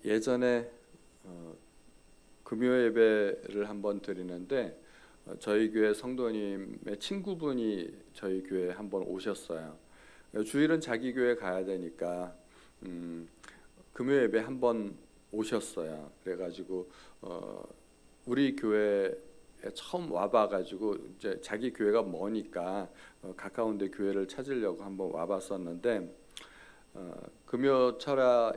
예전에 금요 예배를 한번 드리는데 저희 교회 성도님의 친구분이 저희 교회에 한번 오셨어요. 주일은 자기 교회 가야 되니까 금요 예배 한번 오셨어요. 그래가지고 우리 교회에 처음 와봐가지고 이제 자기 교회가 머니까 가까운데 교회를 찾으려고 한번 와봤었는데 금요 철야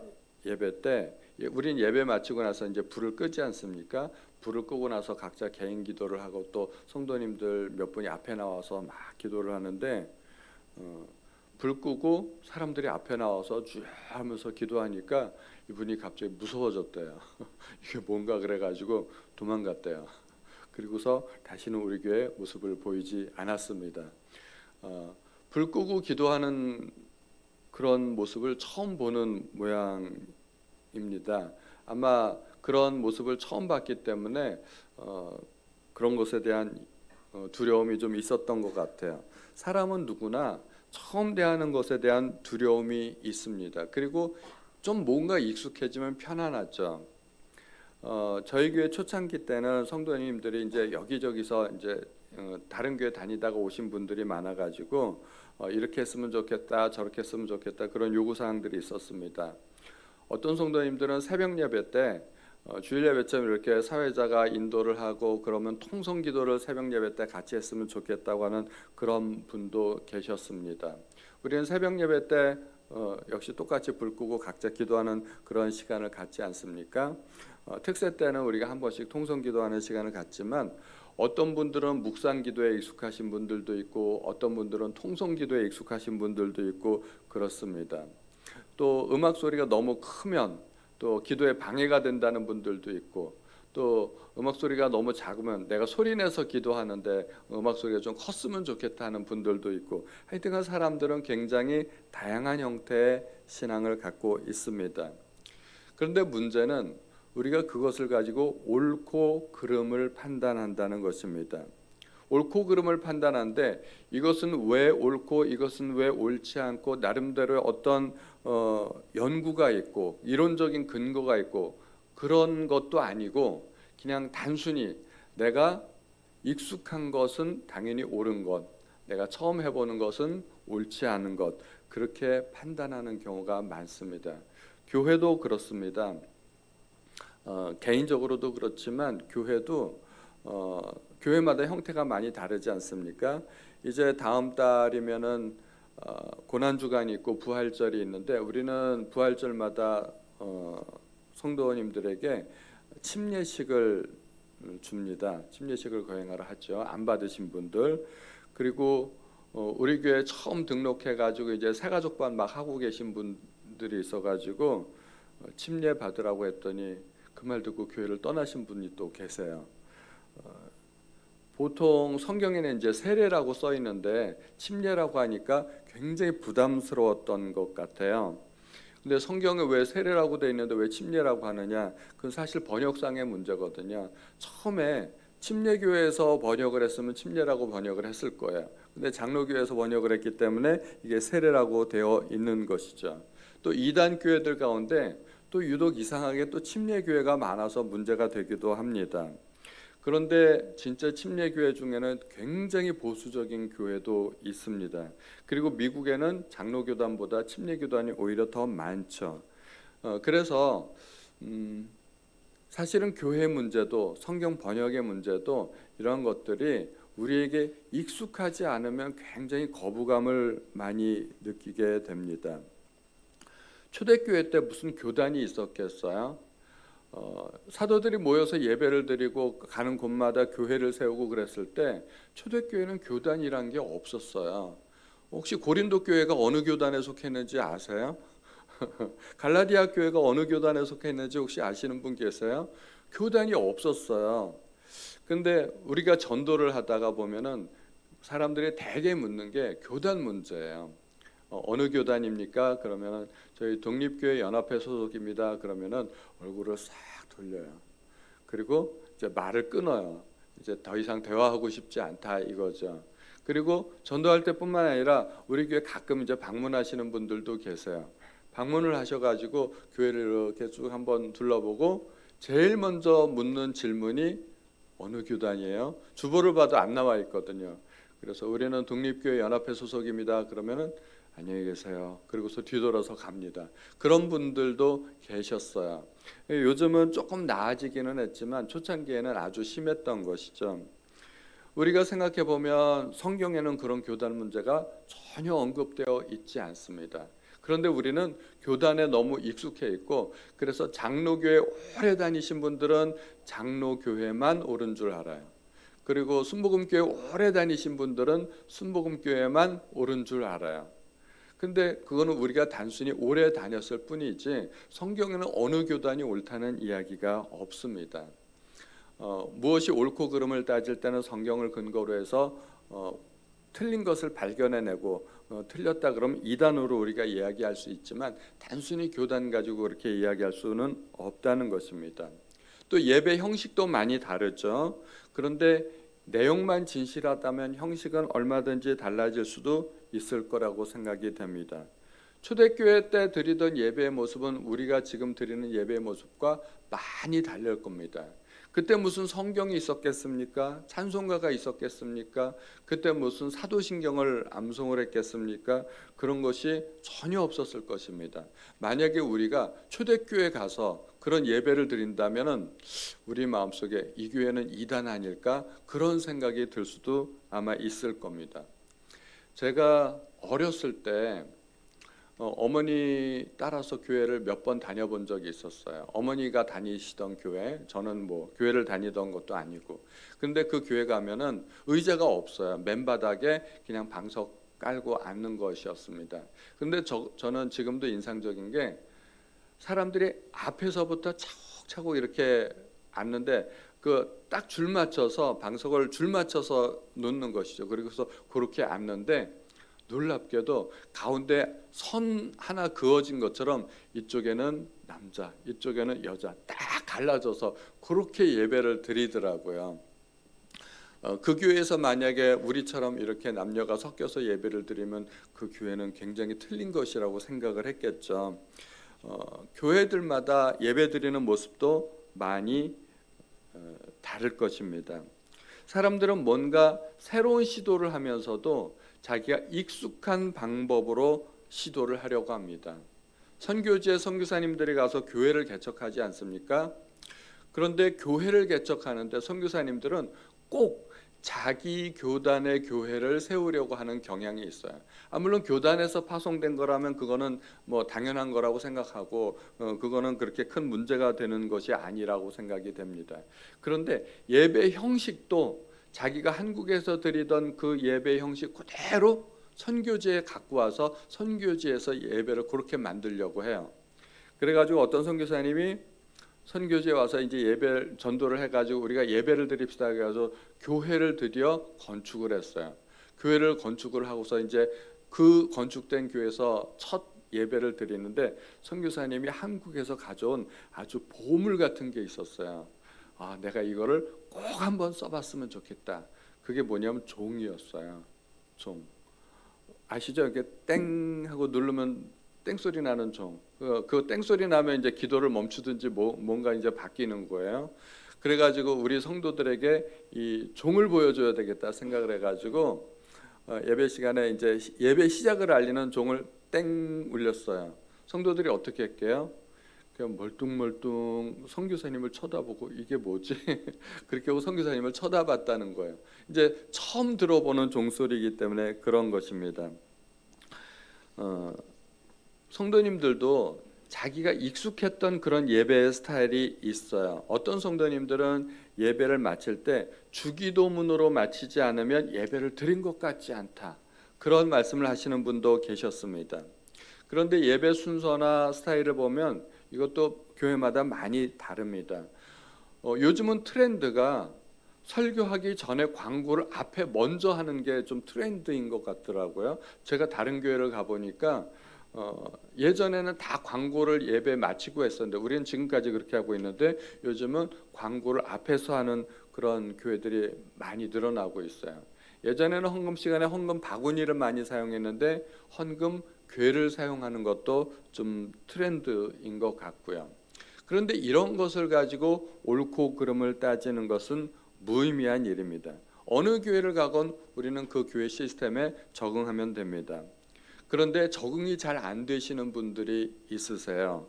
예배 때 우린 예배 마치고 나서 이제 불을 끄지 않습니까? 불을 끄고 나서 각자 개인 기도를 하고 또 성도님들 몇 분이 앞에 나와서 막 기도를 하는데 불 끄고 사람들이 앞에 나와서 쭉 하면서 기도하니까 이분이 갑자기 무서워졌대요. 이게 뭔가 그래가지고 도망갔대요. 그리고서 다시는 우리 교회 모습을 보이지 않았습니다. 불 끄고 기도하는 그런 모습을 처음 보는 모양입니다. 아마 그런 모습을 처음 봤기 때문에 그런 것에 대한 두려움이 좀 있었던 것 같아요. 사람은 누구나 처음 대하는 것에 대한 두려움이 있습니다. 그리고 좀 뭔가 익숙해지면 편안하죠. 저희 교회 초창기 때는 성도님들이 이제 여기저기서 이제 다른 교회 다니다가 오신 분들이 많아가지고 이렇게 했으면 좋겠다, 저렇게 했으면 좋겠다 그런 요구 사항들이 있었습니다. 어떤 성도님들은 새벽 예배 때 주일 예배처럼 이렇게 사회자가 인도를 하고 그러면 통성 기도를 새벽 예배 때 같이 했으면 좋겠다고 하는 그런 분도 계셨습니다. 우리는 새벽 예배 때 역시 똑같이 불 끄고 각자 기도하는 그런 시간을 갖지 않습니까? 특세 때는 우리가 한 번씩 통성 기도하는 시간을 갖지만 어떤 분들은 묵상 기도에 익숙하신 분들도 있고 어떤 분들은 통성 기도에 익숙하신 분들도 있고 그렇습니다. 또 음악 소리가 너무 크면 또 기도에 방해가 된다는 분들도 있고 또 음악 소리가 너무 작으면 내가 소리내서 기도하는데 음악 소리가 좀 컸으면 좋겠다 하는 분들도 있고 하여튼간 사람들은 굉장히 다양한 형태의 신앙을 갖고 있습니다. 그런데 문제는 우리가 그것을 가지고 옳고 그름을 판단한다는 것입니다. 옳고 그름을 판단하는데 이것은 왜 옳고 이것은 왜 옳지 않고 나름대로의 어떤 연구가 있고 이론적인 근거가 있고 그런 것도 아니고 그냥 단순히 내가 익숙한 것은 당연히 옳은 것, 내가 처음 해보는 것은 옳지 않은 것 그렇게 판단하는 경우가 많습니다. 교회도 그렇습니다. 개인적으로도 그렇지만 교회도 교회마다 형태가 많이 다르지 않습니까? 이제 다음 달이면은 고난 주간이 있고 부활절이 있는데 우리는 부활절마다 성도님들에게 침례식을 줍니다. 침례식을 거행하라 하죠. 안 받으신 분들 그리고 우리 교회 처음 등록해가지고 이제 새가족반 막 하고 계신 분들이 있어가지고 침례 받으라고 했더니 그 말 듣고 교회를 떠나신 분이 또 계세요. 보통 성경에는 이제 세례라고 써 있는데 침례라고 하니까 굉장히 부담스러웠던 것 같아요. 근데 성경에 왜 세례라고 돼 있는데 왜 침례라고 하느냐? 그건 사실 번역상의 문제거든요. 처음에 침례교회에서 번역을 했으면 침례라고 번역을 했을 거예요. 근데 장로교회에서 번역을 했기 때문에 이게 세례라고 되어 있는 것이죠. 또 이단 교회들 가운데 또 유독 이상하게 또 침례교회가 많아서 문제가 되기도 합니다. 그런데 진짜 침례교회 중에는 굉장히 보수적인 교회도 있습니다. 그리고 미국에는 장로교단보다 침례교단이 오히려 더 많죠. 그래서 사실은 교회 문제도 성경 번역의 문제도 이런 것들이 우리에게 익숙하지 않으면 굉장히 거부감을 많이 느끼게 됩니다. 초대교회 때 무슨 교단이 있었겠어요? 사도들이 모여서 예배를 드리고 가는 곳마다 교회를 세우고 그랬을 때 초대교회는 교단이란 게 없었어요. 혹시 고린도 교회가 어느 교단에 속했는지 아세요? 갈라디아 교회가 어느 교단에 속했는지 혹시 아시는 분 계세요? 교단이 없었어요. 근데 우리가 전도를 하다가 보면은 사람들이 대개 묻는 게 교단 문제예요. 어느 교단입니까? 그러면은 저희 독립교회 연합회 소속입니다. 그러면은 얼굴을 싹 돌려요. 그리고 이제 말을 끊어요. 이제 더 이상 대화하고 싶지 않다 이거죠. 그리고 전도할 때뿐만 아니라 우리 교회 가끔 이제 방문하시는 분들도 계세요. 방문을 하셔가지고 교회를 이렇게 쭉 한번 둘러보고 제일 먼저 묻는 질문이 어느 교단이에요? 주보를 봐도 안 나와 있거든요. 그래서 우리는 독립교회 연합회 소속입니다. 그러면은 안녕히 계세요. 그리고서 뒤돌아서 갑니다. 그런 분들도 계셨어요. 요즘은 조금 나아지기는 했지만 초창기에는 아주 심했던 것이죠. 우리가 생각해 보면 성경에는 그런 교단 문제가 전혀 언급되어 있지 않습니다. 그런데 우리는 교단에 너무 익숙해 있고, 그래서 장로교회 오래 다니신 분들은 장로교회만 옳은 줄 알아요. 그리고 순복음교회 오래 다니신 분들은 순복음교회만 옳은 줄 알아요. 근데 그거는 우리가 단순히 오래 다녔을 뿐이지 성경에는 어느 교단이 옳다는 이야기가 없습니다. 무엇이 옳고 그름을 따질 때는 성경을 근거로 해서 틀린 것을 발견해내고 틀렸다 그러면 이단으로 우리가 이야기할 수 있지만 단순히 교단 가지고 그렇게 이야기할 수는 없다는 것입니다. 또 예배 형식도 많이 다르죠. 그런데 내용만 진실하다면 형식은 얼마든지 달라질 수도 있을 거라고 생각이 됩니다. 초대교회 때 드리던 예배의 모습은 우리가 지금 드리는 예배의 모습과 많이 다를 겁니다. 그때 무슨 성경이 있었겠습니까? 찬송가가 있었겠습니까? 그때 무슨 사도신경을 암송을 했겠습니까? 그런 것이 전혀 없었을 것입니다. 만약에 우리가 초대교회 가서 그런 예배를 드린다면은 우리 마음속에 이 교회는 이단 아닐까? 그런 생각이 들 수도 아마 있을 겁니다. 제가 어렸을 때 어머니 따라서 교회를 몇 번 다녀본 적이 있었어요. 어머니가 다니시던 교회, 저는 뭐 교회를 다니던 것도 아니고. 근데 그 교회 가면은 의자가 없어요. 맨바닥에 그냥 방석 깔고 앉는 것이었습니다. 근데 저는 지금도 인상적인 게 사람들이 앞에서부터 차곡차곡 이렇게 앉는데 그 딱 줄 맞춰서 방석을 줄 맞춰서 놓는 것이죠. 그래서 그렇게 앉는데 놀랍게도 가운데 선 하나 그어진 것처럼 이쪽에는 남자, 이쪽에는 여자 딱 갈라져서 그렇게 예배를 드리더라고요. 그 교회에서 만약에 우리처럼 이렇게 남녀가 섞여서 예배를 드리면 그 교회는 굉장히 틀린 것이라고 생각을 했겠죠. 교회들마다 예배 드리는 모습도 많이 다를 것입니다. 사람들은 뭔가 새로운 시도를 하면서도 자기가 익숙한 방법으로 시도를 하려고 합니다. 선교지에 선교사님들이 가서 교회를 개척하지 않습니까? 그런데 교회를 개척하는데 선교사님들은 꼭 자기 교단의 교회를 세우려고 하는 경향이 있어요. 물론 교단에서 파송된 거라면 그거는 뭐 당연한 거라고 생각하고 그거는 그렇게 큰 문제가 되는 것이 아니라고 생각이 됩니다. 그런데 예배 형식도 자기가 한국에서 드리던 그 예배 형식 그대로 선교지에 갖고 와서 선교지에서 예배를 그렇게 만들려고 해요. 그래가지고 어떤 선교사님이 선교지에 와서 이제 예배 전도를 해가지고 우리가 예배를 드립시다 해가지고 교회를 드디어 건축을 했어요. 교회를 건축을 하고서 이제 그 건축된 교회에서 첫 예배를 드리는데 선교사님이 한국에서 가져온 아주 보물 같은 게 있었어요. 내가 이거를 꼭 한번 써봤으면 좋겠다. 그게 뭐냐면 종이었어요. 종. 아시죠? 이렇게 땡 하고 누르면 땡소리 나는 종. 그 땡소리 나면 이제 기도를 멈추든지 뭔가 이제 바뀌는 거예요. 그래가지고 우리 성도들에게 이 종을 보여줘야 되겠다 생각을 해가지고 예배 시간에 이제 예배 시작을 알리는 종을 땡 울렸어요. 성도들이 어떻게 할게요? 그냥 멀뚱멀뚱 선교사님을 쳐다보고 이게 뭐지? 그렇게 하고 선교사님을 쳐다봤다는 거예요. 이제 처음 들어보는 종소리이기 때문에 그런 것입니다. 성도님들도 자기가 익숙했던 그런 예배의 스타일이 있어요. 어떤 성도님들은 예배를 마칠 때 주기도문으로 마치지 않으면 예배를 드린 것 같지 않다. 그런 말씀을 하시는 분도 계셨습니다. 그런데 예배 순서나 스타일을 보면 이것도 교회마다 많이 다릅니다. 요즘은 트렌드가 설교하기 전에 광고를 앞에 먼저 하는 게 좀 트렌드인 것 같더라고요. 제가 다른 교회를 가보니까 예전에는 다 광고를 예배 마치고 했었는데 우리는 지금까지 그렇게 하고 있는데 요즘은 광고를 앞에서 하는 그런 교회들이 많이 늘어나고 있어요. 예전에는 헌금 시간에 헌금 바구니를 많이 사용했는데 헌금 괴를 사용하는 것도 좀 트렌드인 것 같고요. 그런데 이런 것을 가지고 옳고 그름을 따지는 것은 무의미한 일입니다. 어느 교회를 가건 우리는 그 교회 시스템에 적응하면 됩니다. 그런데 적응이 잘 안 되시는 분들이 있으세요.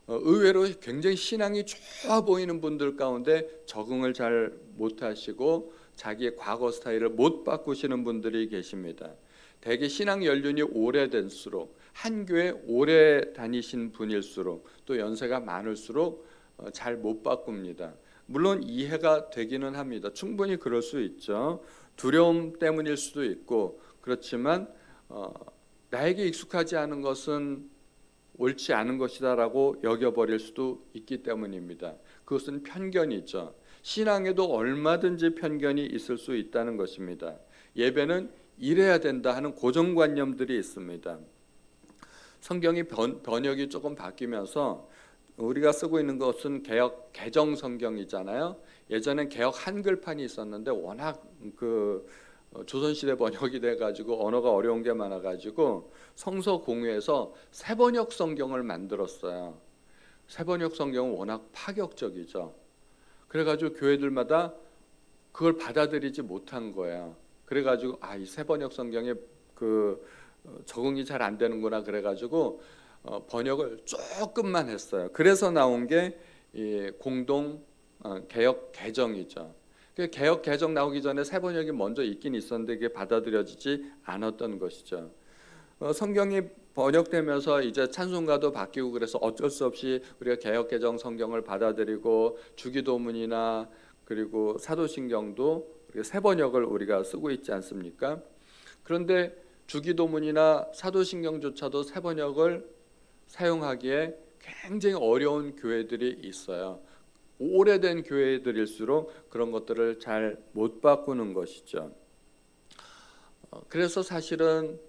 의외로 굉장히 신앙이 좋아 보이는 분들 가운데 적응을 잘 못하시고 자기의 과거 스타일을 못 바꾸시는 분들이 계십니다. 대개 신앙 연륜이 오래될수록 한 교회 오래 다니신 분일수록 또 연세가 많을수록 잘 못 바꿉니다. 물론 이해가 되기는 합니다. 충분히 그럴 수 있죠. 두려움 때문일 수도 있고 그렇지만 나에게 익숙하지 않은 것은 옳지 않은 것이다라고 여겨버릴 수도 있기 때문입니다. 그것은 편견이죠. 신앙에도 얼마든지 편견이 있을 수 있다는 것입니다. 예배는 이래야 된다 하는 고정관념들이 있습니다. 성경이 번역이 조금 바뀌면서 우리가 쓰고 있는 것은 개역 개정 성경이잖아요. 예전엔 개역 한글판이 있었는데 워낙 조선시대 번역이 돼가지고 언어가 어려운 게 많아가지고 성서 공회에서 새번역 성경을 만들었어요. 새번역 성경은 워낙 파격적이죠. 그래가지고 교회들마다 그걸 받아들이지 못한 거예요. 그래가지고 이 새번역 성경에 적응이 잘 안 되는구나 그래가지고 번역을 조금만 했어요. 그래서 나온 게 공동 개역 개정이죠. 개역 개정 나오기 전에 새번역이 먼저 있긴 있었는데 그게 받아들여지지 않았던 것이죠. 성경이 번역되면서 이제 찬송가도 바뀌고 그래서 어쩔 수 없이 우리가 개역 개정 성경을 받아들이고 주기도문이나 그리고 사도신경도 우리가 새번역을 우리가 쓰고 있지 않습니까? 그런데 주기도문이나 사도신경조차도 새번역을 사용하기에 굉장히 어려운 교회들이 있어요. 오래된 교회들일수록 그런 것들을 잘 못 바꾸는 것이죠. 그래서 사실은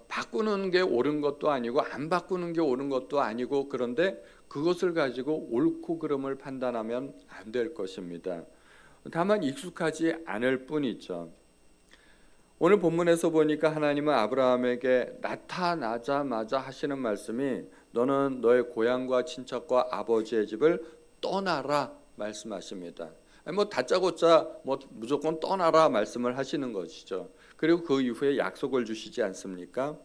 바꾸는 게 옳은 것도 아니고 안 바꾸는 게 옳은 것도 아니고 그런데 그것을 가지고 옳고 그름을 판단하면 안 될 것입니다. 다만 익숙하지 않을 뿐이죠. 오늘 본문에서 보니까 하나님은 아브라함에게 나타나자마자 하시는 말씀이 너는 너의 고향과 친척과 아버지의 집을 떠나라 말씀하십니다. 다짜고짜 무조건 떠나라 말씀을 하시는 것이죠. 그리고 그 이후에 약속을 주시지 않습니까?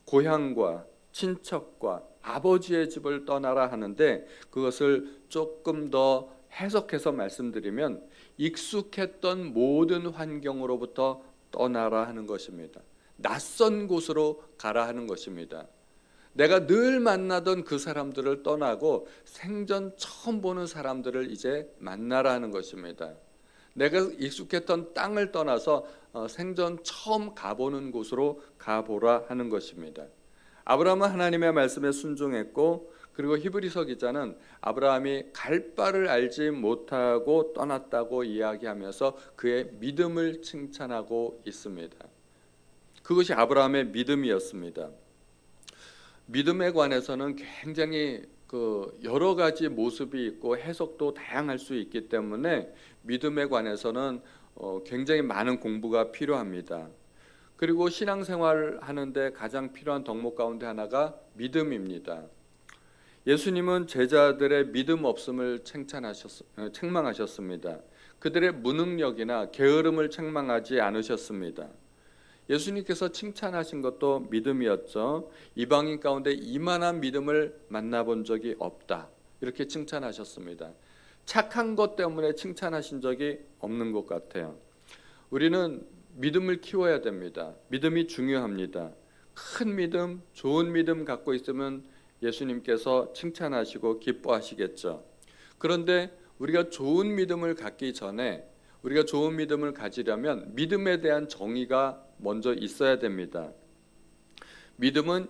고향과 친척과 아버지의 집을 떠나라 하는데 그것을 조금 더 해석해서 말씀드리면 익숙했던 모든 환경으로부터 떠나라 하는 것입니다. 낯선 곳으로 가라 하는 것입니다. 내가 늘 만나던 그 사람들을 떠나고 생전 처음 보는 사람들을 이제 만나라 하는 것입니다. 내가 익숙했던 땅을 떠나서 생전 처음 가보는 곳으로 가보라 하는 것입니다. 아브라함은 하나님의 말씀에 순종했고 그리고 히브리서 기자는 아브라함이 갈 바를 알지 못하고 떠났다고 이야기하면서 그의 믿음을 칭찬하고 있습니다. 그것이 아브라함의 믿음이었습니다. 믿음에 관해서는 굉장히 여러 가지 모습이 있고 해석도 다양할 수 있기 때문에 믿음에 관해서는 굉장히 많은 공부가 필요합니다. 그리고 신앙생활 하는데 가장 필요한 덕목 가운데 하나가 믿음입니다. 예수님은 제자들의 믿음 없음을 책망하셨습니다. 그들의 무능력이나 게으름을 책망하지 않으셨습니다. 예수님께서 칭찬하신 것도 믿음이었죠. 이방인 가운데 이만한 믿음을 만나본 적이 없다. 이렇게 칭찬하셨습니다. 착한 것 때문에 칭찬하신 적이 없는 것 같아요. 우리는 믿음을 키워야 됩니다. 믿음이 중요합니다. 큰 믿음, 좋은 믿음 갖고 있으면 예수님께서 칭찬하시고 기뻐하시겠죠. 그런데 우리가 좋은 믿음을 갖기 전에 우리가 좋은 믿음을 가지려면 믿음에 대한 정의가 먼저 있어야 됩니다. 믿음은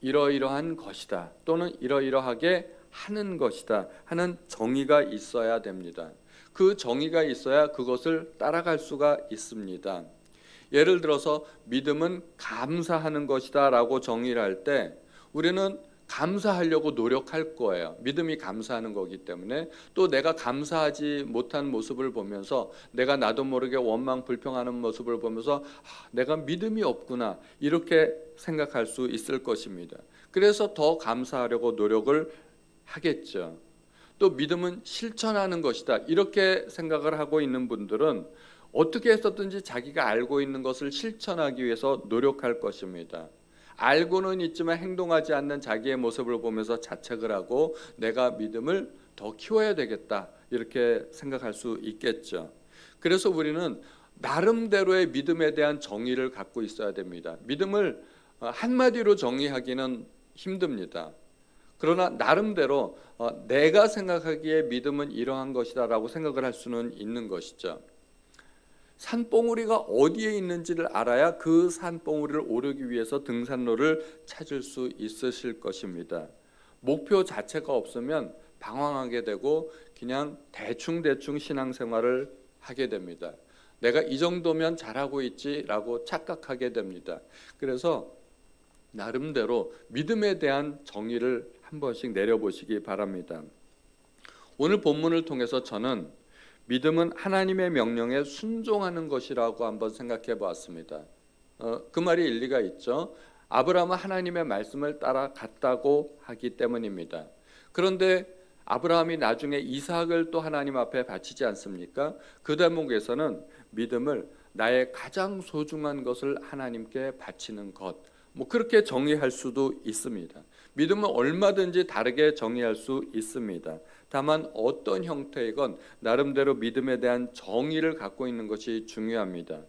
이러이러한 것이다 또는 이러이러하게 하는 것이다 하는 정의가 있어야 됩니다. 그 정의가 있어야 그것을 따라갈 수가 있습니다. 예를 들어서 믿음은 감사하는 것이다 라고 정의를 할 때 우리는 감사하려고 노력할 거예요. 믿음이 감사하는 거기 때문에. 또 내가 감사하지 못한 모습을 보면서, 내가 나도 모르게 원망 불평하는 모습을 보면서 내가 믿음이 없구나, 이렇게 생각할 수 있을 것입니다. 그래서 더 감사하려고 노력을 하겠죠. 또 믿음은 실천하는 것이다, 이렇게 생각을 하고 있는 분들은 어떻게 해서든지 자기가 알고 있는 것을 실천하기 위해서 노력할 것입니다. 알고는 있지만 행동하지 않는 자기의 모습을 보면서 자책을 하고 내가 믿음을 더 키워야 되겠다, 이렇게 생각할 수 있겠죠. 그래서 우리는 나름대로의 믿음에 대한 정의를 갖고 있어야 됩니다. 믿음을 한마디로 정의하기는 힘듭니다. 그러나 나름대로 내가 생각하기에 믿음은 이러한 것이다 라고 생각을 할 수는 있는 것이죠. 산봉우리가 어디에 있는지를 알아야 그 산봉우리를 오르기 위해서 등산로를 찾을 수 있으실 것입니다. 목표 자체가 없으면 방황하게 되고 그냥 대충 신앙생활을 하게 됩니다. 내가 이 정도면 잘하고 있지라고 착각하게 됩니다. 그래서 나름대로 믿음에 대한 정의를 한 번씩 내려보시기 바랍니다. 오늘 본문을 통해서 저는 믿음은 하나님의 명령에 순종하는 것이라고 한번 생각해 보았습니다. 그 말이 일리가 있죠. 아브라함은 하나님의 말씀을 따라갔다고 하기 때문입니다. 그런데 아브라함이 나중에 이삭을 또 하나님 앞에 바치지 않습니까? 그 대목에서는 믿음을 나의 가장 소중한 것을 하나님께 바치는 것, 그렇게 정의할 수도 있습니다. 믿음은 얼마든지 다르게 정의할 수 있습니다. 다만 어떤 형태이건 나름대로 믿음에 대한 정의를 갖고 있는 것이 중요합니다.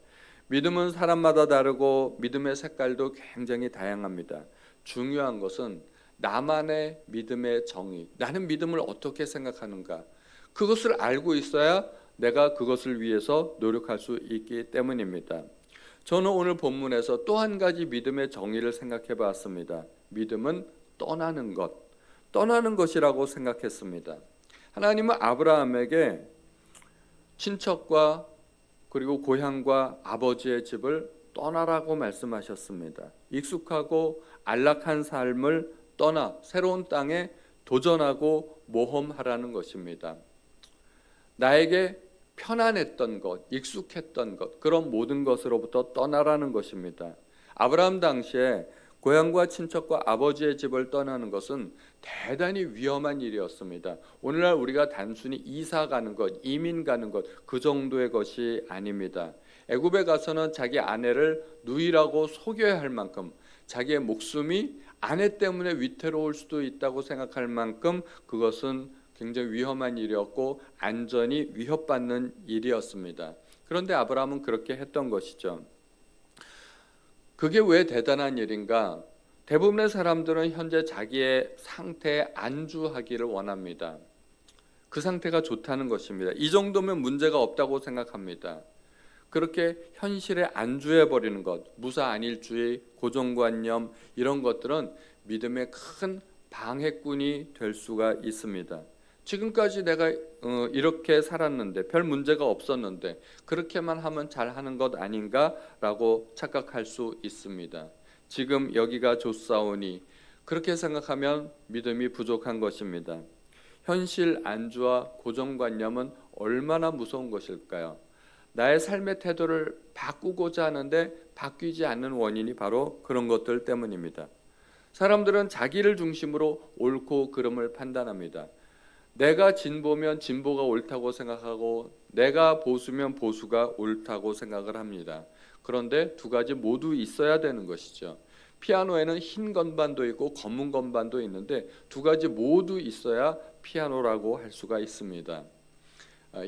믿음은 사람마다 다르고 믿음의 색깔도 굉장히 다양합니다. 중요한 것은 나만의 믿음의 정의, 나는 믿음을 어떻게 생각하는가, 그것을 알고 있어야 내가 그것을 위해서 노력할 수 있기 때문입니다. 저는 오늘 본문에서 또 한 가지 믿음의 정의를 생각해 봤습니다. 믿음은 떠나는 것이라고 생각했습니다. 하나님은 아브라함에게 친척과 그리고 고향과 아버지의 집을 떠나라고 말씀하셨습니다. 익숙하고 안락한 삶을 떠나 새로운 땅에 도전하고 모험하라는 것입니다. 나에게 편안했던 것, 익숙했던 것, 그런 모든 것으로부터 떠나라는 것입니다. 아브라함 당시에 고향과 친척과 아버지의 집을 떠나는 것은 대단히 위험한 일이었습니다. 오늘날 우리가 단순히 이사 가는 것, 이민 가는 것, 그 정도의 것이 아닙니다. 애굽에 가서는 자기 아내를 누이라고 속여야 할 만큼, 자기의 목숨이 아내 때문에 위태로울 수도 있다고 생각할 만큼 그것은 굉장히 위험한 일이었고 안전이 위협받는 일이었습니다. 그런데 아브라함은 그렇게 했던 것이죠. 그게 왜 대단한 일인가? 대부분의 사람들은 현재 자기의 상태에 안주하기를 원합니다. 그 상태가 좋다는 것입니다. 이 정도면 문제가 없다고 생각합니다. 그렇게 현실에 안주해버리는 것, 무사안일주의, 고정관념, 이런 것들은 믿음의 큰 방해꾼이 될 수가 있습니다. 지금까지 내가 이렇게 살았는데, 별 문제가 없었는데 그렇게만 하면 잘하는 것 아닌가라고 착각할 수 있습니다. 지금 여기가 좋사오니, 그렇게 생각하면 믿음이 부족한 것입니다. 현실 안주와 고정관념은 얼마나 무서운 것일까요? 나의 삶의 태도를 바꾸고자 하는데 바뀌지 않는 원인이 바로 그런 것들 때문입니다. 사람들은 자기를 중심으로 옳고 그름을 판단합니다. 내가 진보면 진보가 옳다고 생각하고 내가 보수면 보수가 옳다고 생각을 합니다. 그런데 두 가지 모두 있어야 되는 것이죠. 피아노에는 흰 건반도 있고 검은 건반도 있는데 두 가지 모두 있어야 피아노라고 할 수가 있습니다.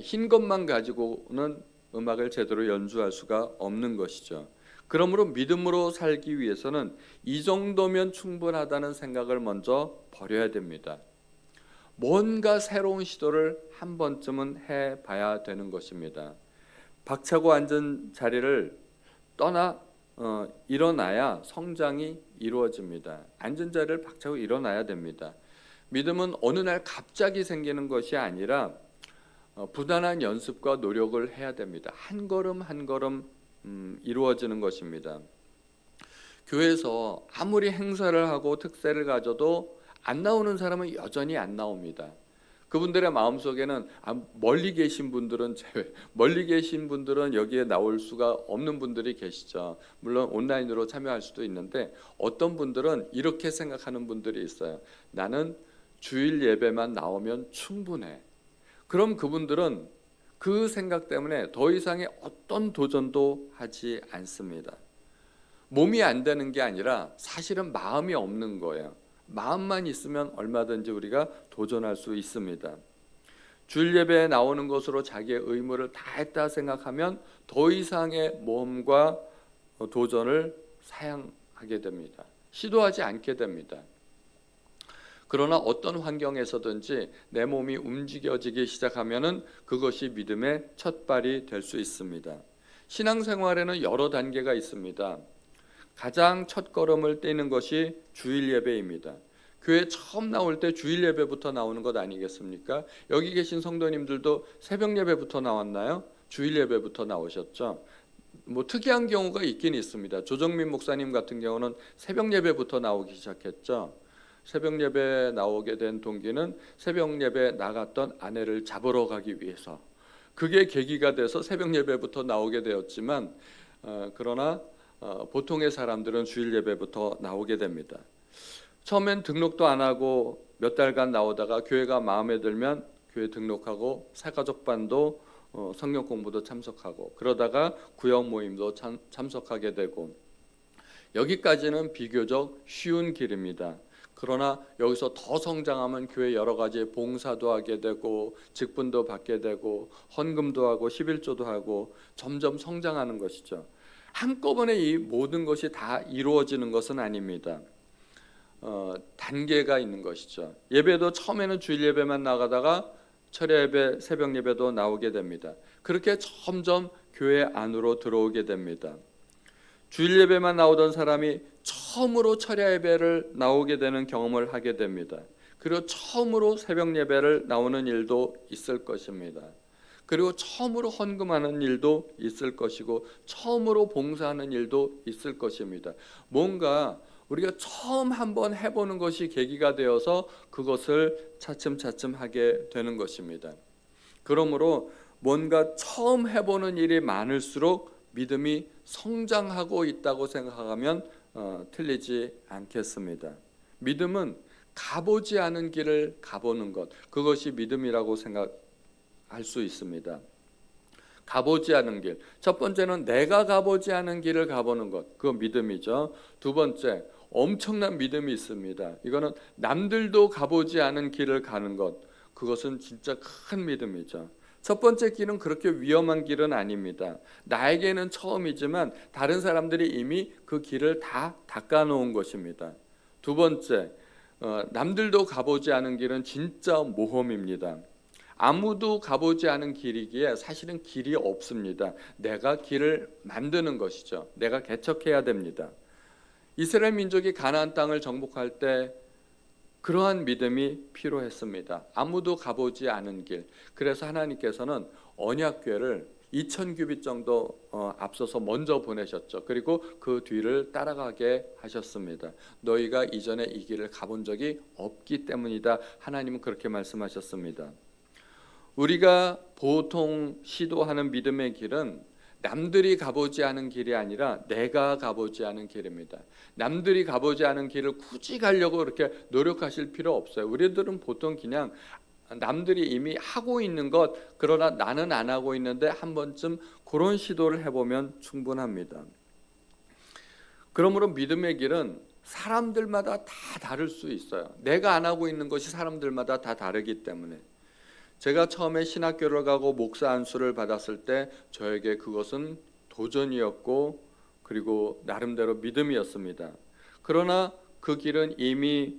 흰 것만 가지고는 음악을 제대로 연주할 수가 없는 것이죠. 그러므로 믿음으로 살기 위해서는 이 정도면 충분하다는 생각을 먼저 버려야 됩니다. 뭔가 새로운 시도를 한 번쯤은 해봐야 되는 것입니다. 박차고 앉은 자리를 떠나 일어나야 성장이 이루어집니다. 앉은 자리를 박차고 일어나야 됩니다. 믿음은 어느 날 갑자기 생기는 것이 아니라 부단한 연습과 노력을 해야 됩니다. 한 걸음 한 걸음 이루어지는 것입니다. 교회에서 아무리 행사를 하고 특세를 가져도 안 나오는 사람은 여전히 안 나옵니다. 그분들의 마음속에는 멀리 계신 분들은 제외, 멀리 계신 분들은 여기에 나올 수가 없는 분들이 계시죠. 물론 온라인으로 참여할 수도 있는데 어떤 분들은 이렇게 생각하는 분들이 있어요. 나는 주일 예배만 나오면 충분해. 그럼 그분들은 그 생각 때문에 더 이상의 어떤 도전도 하지 않습니다. 몸이 안 되는 게 아니라 사실은 마음이 없는 거예요. 마음만 있으면 얼마든지 우리가 도전할 수 있습니다. 주일 예배에 나오는 것으로 자기의 의무를 다했다 생각하면 더 이상의 모험과 도전을 사양하게 됩니다. 시도하지 않게 됩니다. 그러나 어떤 환경에서든지 내 몸이 움직여지기 시작하면은 그것이 믿음의 첫발이 될 수 있습니다. 신앙생활에는 여러 단계가 있습니다. 가장 첫 걸음을 떼는 것이 주일 예배입니다. 교회 처음 나올 때 주일 예배부터 나오는 것 아니겠습니까? 여기 계신 성도님들도 새벽 예배부터 나왔나요? 주일 예배부터 나오셨죠? 뭐 특이한 경우가 있긴 있습니다. 조정민 목사님 같은 경우는 새벽 예배부터 나오기 시작했죠. 새벽 예배 나오게 된 동기는 새벽 예배 나갔던 아내를 잡으러 가기 위해서, 그게 계기가 돼서 새벽 예배부터 나오게 되었지만 그러나 보통의 사람들은 주일 예배부터 나오게 됩니다. 처음엔 등록도 안 하고 몇 달간 나오다가 교회가 마음에 들면 교회 등록하고 새가족반도 성경 공부도 참석하고 그러다가 구역 모임도 참석하게 되고, 여기까지는 비교적 쉬운 길입니다. 그러나 여기서 더 성장하면 교회 여러 가지 봉사도 하게 되고 직분도 받게 되고 헌금도 하고 11조도 하고 점점 성장하는 것이죠. 한꺼번에 이 모든 것이 다 이루어지는 것은 아닙니다. 단계가 있는 것이죠. 예배도 처음에는 주일 예배만 나가다가 철야 예배, 새벽 예배도 나오게 됩니다. 그렇게 점점 교회 안으로 들어오게 됩니다. 주일 예배만 나오던 사람이 처음으로 철야 예배를 나오게 되는 경험을 하게 됩니다. 그리고 처음으로 새벽 예배를 나오는 일도 있을 것입니다. 그리고 처음으로 헌금하는 일도 있을 것이고 처음으로 봉사하는 일도 있을 것입니다. 뭔가 우리가 처음 한번 해보는 것이 계기가 되어서 그것을 차츰차츰 하게 되는 것입니다. 그러므로 뭔가 처음 해보는 일이 많을수록 믿음이 성장하고 있다고 생각하면 틀리지 않겠습니다. 믿음은 가보지 않은 길을 가보는 것, 그것이 믿음이라고 생각할 수 있습니다. 가보지 않은 길, 첫 번째는 내가 가보지 않은 길을 가보는 것, 그건 믿음이죠. 두 번째, 엄청난 믿음이 있습니다. 이거는 남들도 가보지 않은 길을 가는 것, 그것은 진짜 큰 믿음이죠. 첫 번째 길은 그렇게 위험한 길은 아닙니다. 나에게는 처음이지만 다른 사람들이 이미 그 길을 다 닦아놓은 것입니다. 두 번째, 남들도 가보지 않은 길은 진짜 모험입니다. 아무도 가보지 않은 길이기에 사실은 길이 없습니다. 내가 길을 만드는 것이죠. 내가 개척해야 됩니다. 이스라엘 민족이 가나안 땅을 정복할 때 그러한 믿음이 필요했습니다. 아무도 가보지 않은 길. 그래서 하나님께서는 언약궤를 2000규빗 정도 앞서서 먼저 보내셨죠. 그리고 그 뒤를 따라가게 하셨습니다. 너희가 이전에 이 길을 가본 적이 없기 때문이다. 하나님은 그렇게 말씀하셨습니다. 우리가 보통 시도하는 믿음의 길은 남들이 가보지 않은 길이 아니라 내가 가보지 않은 길입니다. 남들이 가보지 않은 길을 굳이 가려고 그렇게 노력하실 필요 없어요. 우리들은 보통 그냥 남들이 이미 하고 있는 것, 그러나 나는 안 하고 있는데 한 번쯤 그런 시도를 해보면 충분합니다. 그러므로 믿음의 길은 사람들마다 다 다를 수 있어요. 내가 안 하고 있는 것이 사람들마다 다 다르기 때문에. 제가 처음에 신학교를 가고 목사 안수를 받았을 때 저에게 그것은 도전이었고 그리고 나름대로 믿음이었습니다. 그러나 그 길은 이미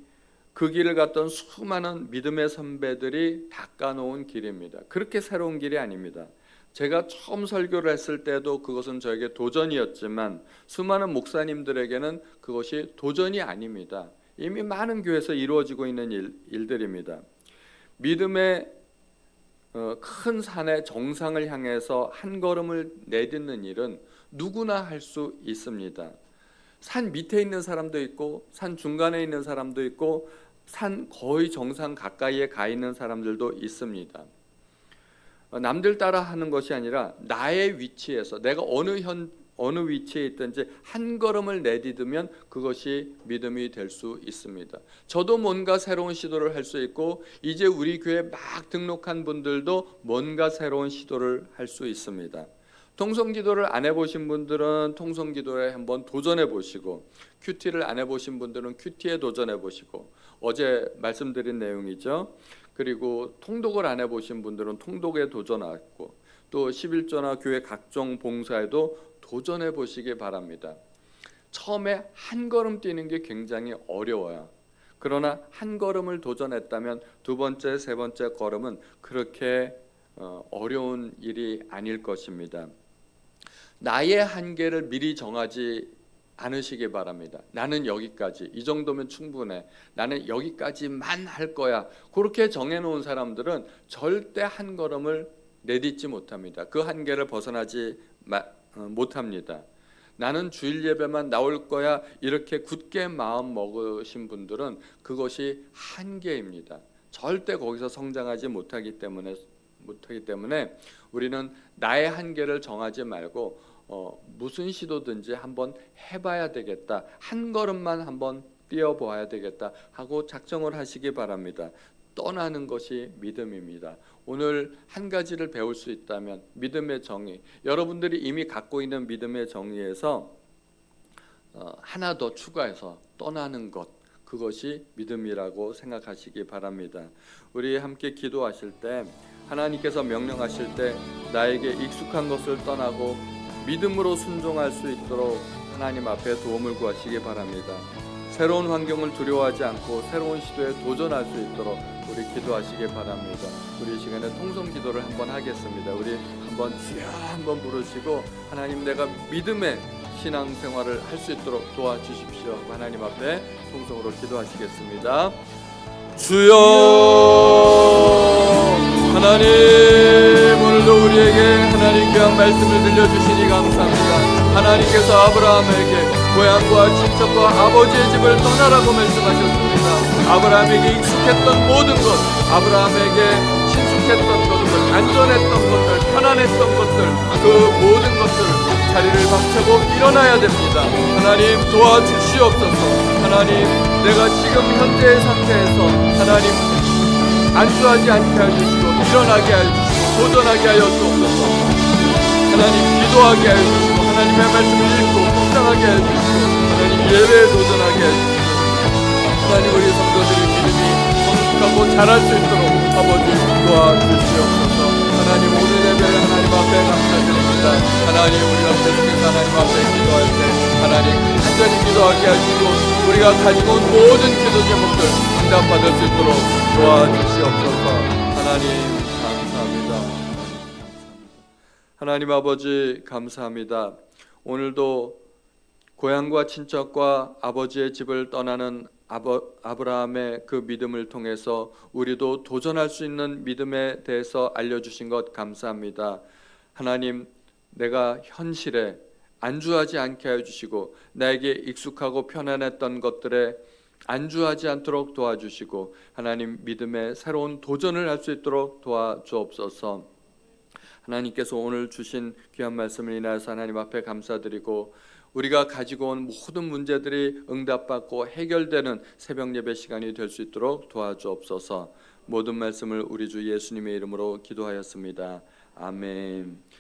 그 길을 갔던 수많은 믿음의 선배들이 닦아놓은 길입니다. 그렇게 새로운 길이 아닙니다. 제가 처음 설교를 했을 때도 그것은 저에게 도전이었지만 수많은 목사님들에게는 그것이 도전이 아닙니다. 이미 많은 교회에서 이루어지고 있는 일들입니다. 믿음의 큰 산의 정상을 향해서 한 걸음을 내딛는 일은 누구나 할 수 있습니다. 산 밑에 있는 사람도 있고 산 중간에 있는 사람도 있고 산 거의 정상 가까이에 가 있는 사람들도 있습니다. 남들 따라 하는 것이 아니라 나의 위치에서 내가 어느 위치에 있든지 한 걸음을 내디디면 그것이 믿음이 될 수 있습니다. 저도 뭔가 새로운 시도를 할 수 있고 이제 우리 교회 막 등록한 분들도 뭔가 새로운 시도를 할 수 있습니다. 통성기도를 안 해보신 분들은 통성기도에 한번 도전해 보시고, 큐티를 안 해보신 분들은 큐티에 도전해 보시고, 어제 말씀드린 내용이죠. 그리고 통독을 안 해보신 분들은 통독에 도전하고, 또 11조나 교회 각종 봉사에도 도전해 보시기 바랍니다. 처음에 한 걸음 뛰는 게 굉장히 어려워요. 그러나 한 걸음을 도전했다면 두 번째, 세 번째 걸음은 그렇게 어려운 일이 아닐 것입니다. 나의 한계를 미리 정하지 않으시기 바랍니다. 나는 여기까지, 이 정도면 충분해, 나는 여기까지만 할 거야, 그렇게 정해놓은 사람들은 절대 한 걸음을 내딛지 못합니다. 그 한계를 벗어나지 못합니다. 나는 주일 예배만 나올 거야, 이렇게 굳게 마음 먹으신 분들은 그것이 한계입니다. 절대 거기서 성장하지 못하기 때문에 우리는 나의 한계를 정하지 말고 무슨 시도든지 한번 해봐야 되겠다, 한 걸음만 한번 뛰어보아야 되겠다 하고 작정을 하시기 바랍니다. 떠나는 것이 믿음입니다. 오늘 한 가지를 배울 수 있다면 믿음의 정의, 여러분들이 이미 갖고 있는 믿음의 정의에서 하나 더 추가해서 떠나는 것, 그것이 믿음이라고 생각하시기 바랍니다. 우리 함께 기도하실 때 하나님께서 명령하실 때 나에게 익숙한 것을 떠나고 믿음으로 순종할 수 있도록 하나님 앞에 도움을 구하시기 바랍니다. 새로운 환경을 두려워하지 않고 새로운 시도에 도전할 수 있도록 우리 기도하시기 바랍니다. 우리 이 시간에 통성 기도를 한번 하겠습니다. 우리 한번 주여 한번 부르시고, 하나님 내가 믿음의 신앙생활을 할 수 있도록 도와주십시오. 하나님 앞에 통성으로 기도하시겠습니다. 주여 하나님, 오늘도 우리에게 하나님 귀한 말씀을 들려주시니 감사합니다. 하나님께서 아브라함에게 고향과 친척과 아버지의 집을 떠나라고 말씀하셨습니다. 아브라함에게 익숙했던 모든 것, 아브라함에게 친숙했던 것들, 안전했던 것들, 편안했던 것들, 그 모든 것들 자리를 박차고 일어나야 됩니다. 하나님 도와주시옵소서. 하나님, 내가 지금 현재의 상태에서 하나님 안주하지 않게 해주시고 일어나게 해주시고 도전하게 하여 주옵소서. 하나님 기도하게 하여 주시고 하나님의 말씀을 읽고 묵상하게 하여 주시고 하나님 예배에 도전하게 하여 주시고 하나님 우리 성도들의 믿음이 성숙하고 자랄 수 있도록 아버지 도와주시옵소서. 하나님 오늘 예배를 하나님 앞에 감사드립니다. 하나님 우리가 계속해서 하나님 앞에 기도할 때 하나님 간절히 기도하게 하시고 우리가 가지고 온 모든 기도 제목들 응답받을 수 있도록 도와주시옵소서. 하나님 감사합니다. 하나님 아버지 감사합니다. 오늘도 고향과 친척과 아버지의 집을 떠나는 아브라함의 그 믿음을 통해서 우리도 도전할 수 있는 믿음에 대해서 알려주신 것 감사합니다. 하나님, 내가 현실에 안주하지 않게 해주시고 나에게 익숙하고 편안했던 것들에 안주하지 않도록 도와주시고 하나님 믿음의 새로운 도전을 할 수 있도록 도와주옵소서. 하나님께서 오늘 주신 귀한 말씀을 인하여서 하나님 앞에 감사드리고 우리가 가지고 온 모든 문제들이 응답받고 해결되는 새벽 예배 시간이 될 수 있도록 도와주옵소서. 모든 말씀을 우리 주 예수님의 이름으로 기도하였습니다. 아멘.